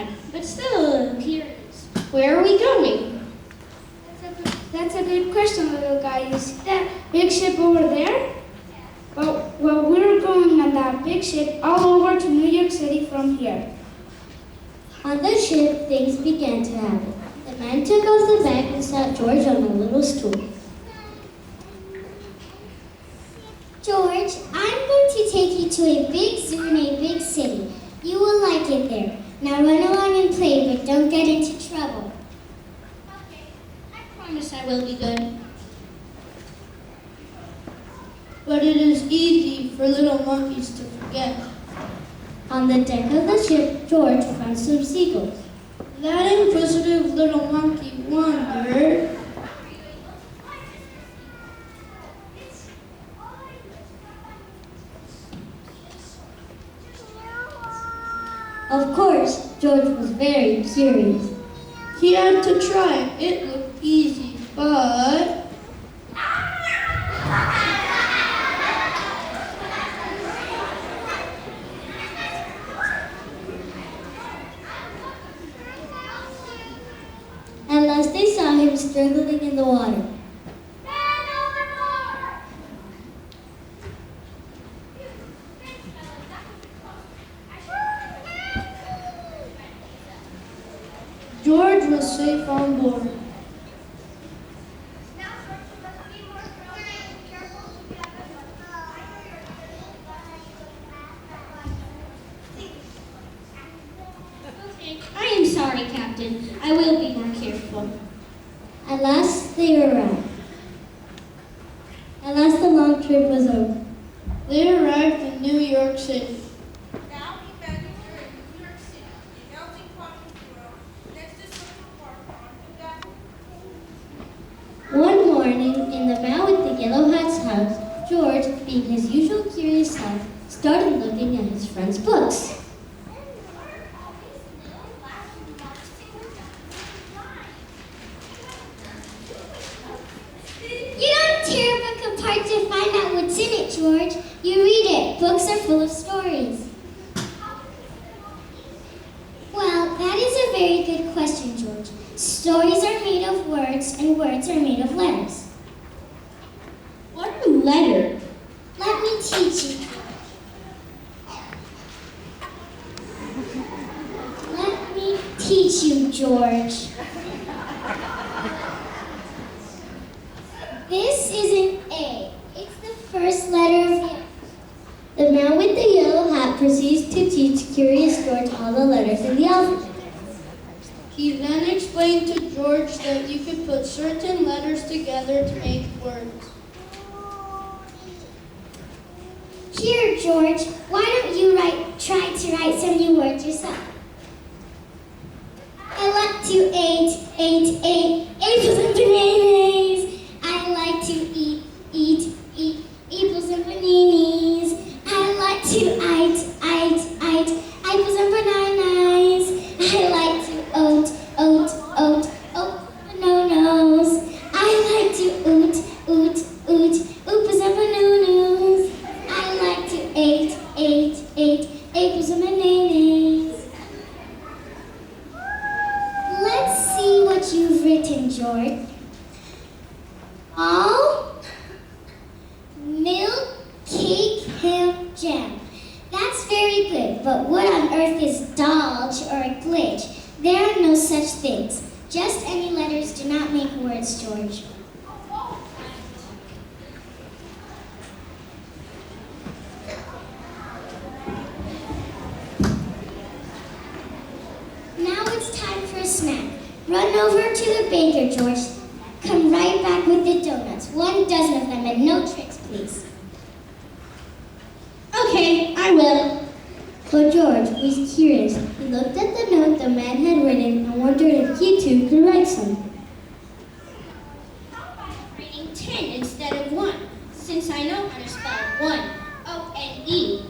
bad, but still a little curious. Where are we going? That's a good question, little guy. You see that big ship over there? Well, we're going on that big ship all over to New York City from here. On the ship, things began to happen. The man took off the bag and sat George on a little stool. George, I'm going to take you to a big zoo in a big city. You will like it there. Now run along and play, but don't get into trouble. Okay, I promise I will be good. But it is easy for little monkeys to forget. On the deck of the ship, George found some seagulls. That inquisitive little monkey wondered. Of course, George was very curious. He had to try it. It looked easy, but... At last they saw him struggling in the water. George was safe on board. Okay, I am sorry, Captain. I will be more careful. At last they arrived. At last the long trip was over. They arrived in New York City. Now imagine you're in New York City, the melting pot of the world, next to Central Park on Fifth Avenue. One morning, in the man with the yellow hat's house, George, being his usual curious self, started looking at his friend's books. You don't tear a book apart to find out what's in it, George. You read it. Books are full of stories. Well, that is a very good question, George. Stories are made of words, and words are made of letters. What are letters? Let me teach you. Let me teach you, George. This is an A. It's the first letter of the The man with the yellow hat proceeds to teach Curious George all the letters in the alphabet. He then explained to George that you could put certain letters together to make words. Here, George, why don't you try to write some new words yourself? I like to eat apples and bananas. I like to eat apples and bananas. I like to eat apples and bananas. I like to oat bananas. I like to oot apples and bananas. I like to eat apples and bananas. Let's see what you've written, George. All milk, cake, ham, jam. That's very good, but what on earth is dodge or a glitch? There are no such things. Just any letters do not make words, George. Now it's time for a snack. Run over to the baker, George. Come right back with the donuts. 1 dozen of them and no tricks, please. Okay, I will. But George was curious. He looked at the note the man had written and wondered if he too could write something. How about writing 10 instead of 1? Since I know how to spell 1, O-N-E.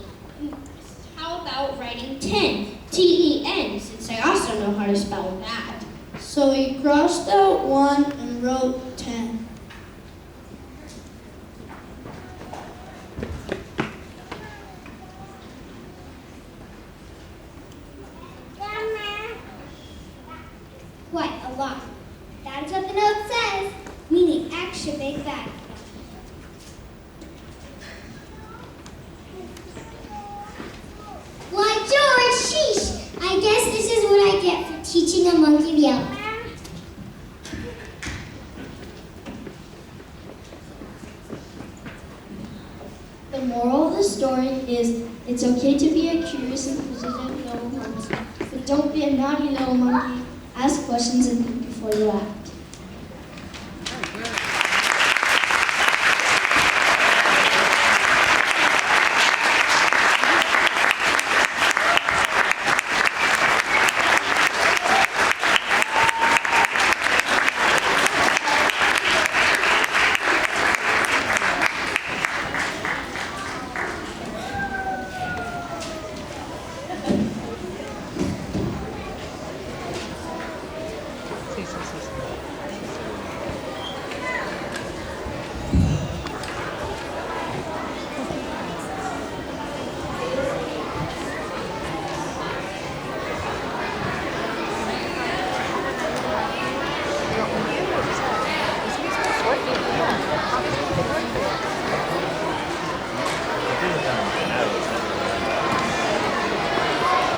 How about writing 10, T-E-N, since I also know how to spell that? So he crossed out 1 and wrote 10. a lot. That's what the note says, meaning X should make that. Why, George, sheesh! I guess this is what I get for teaching a monkey to yell. The moral of the story is it's okay to be a curious and inquisitive little monkey, but don't be a naughty little monkey. Ask questions and think before you act.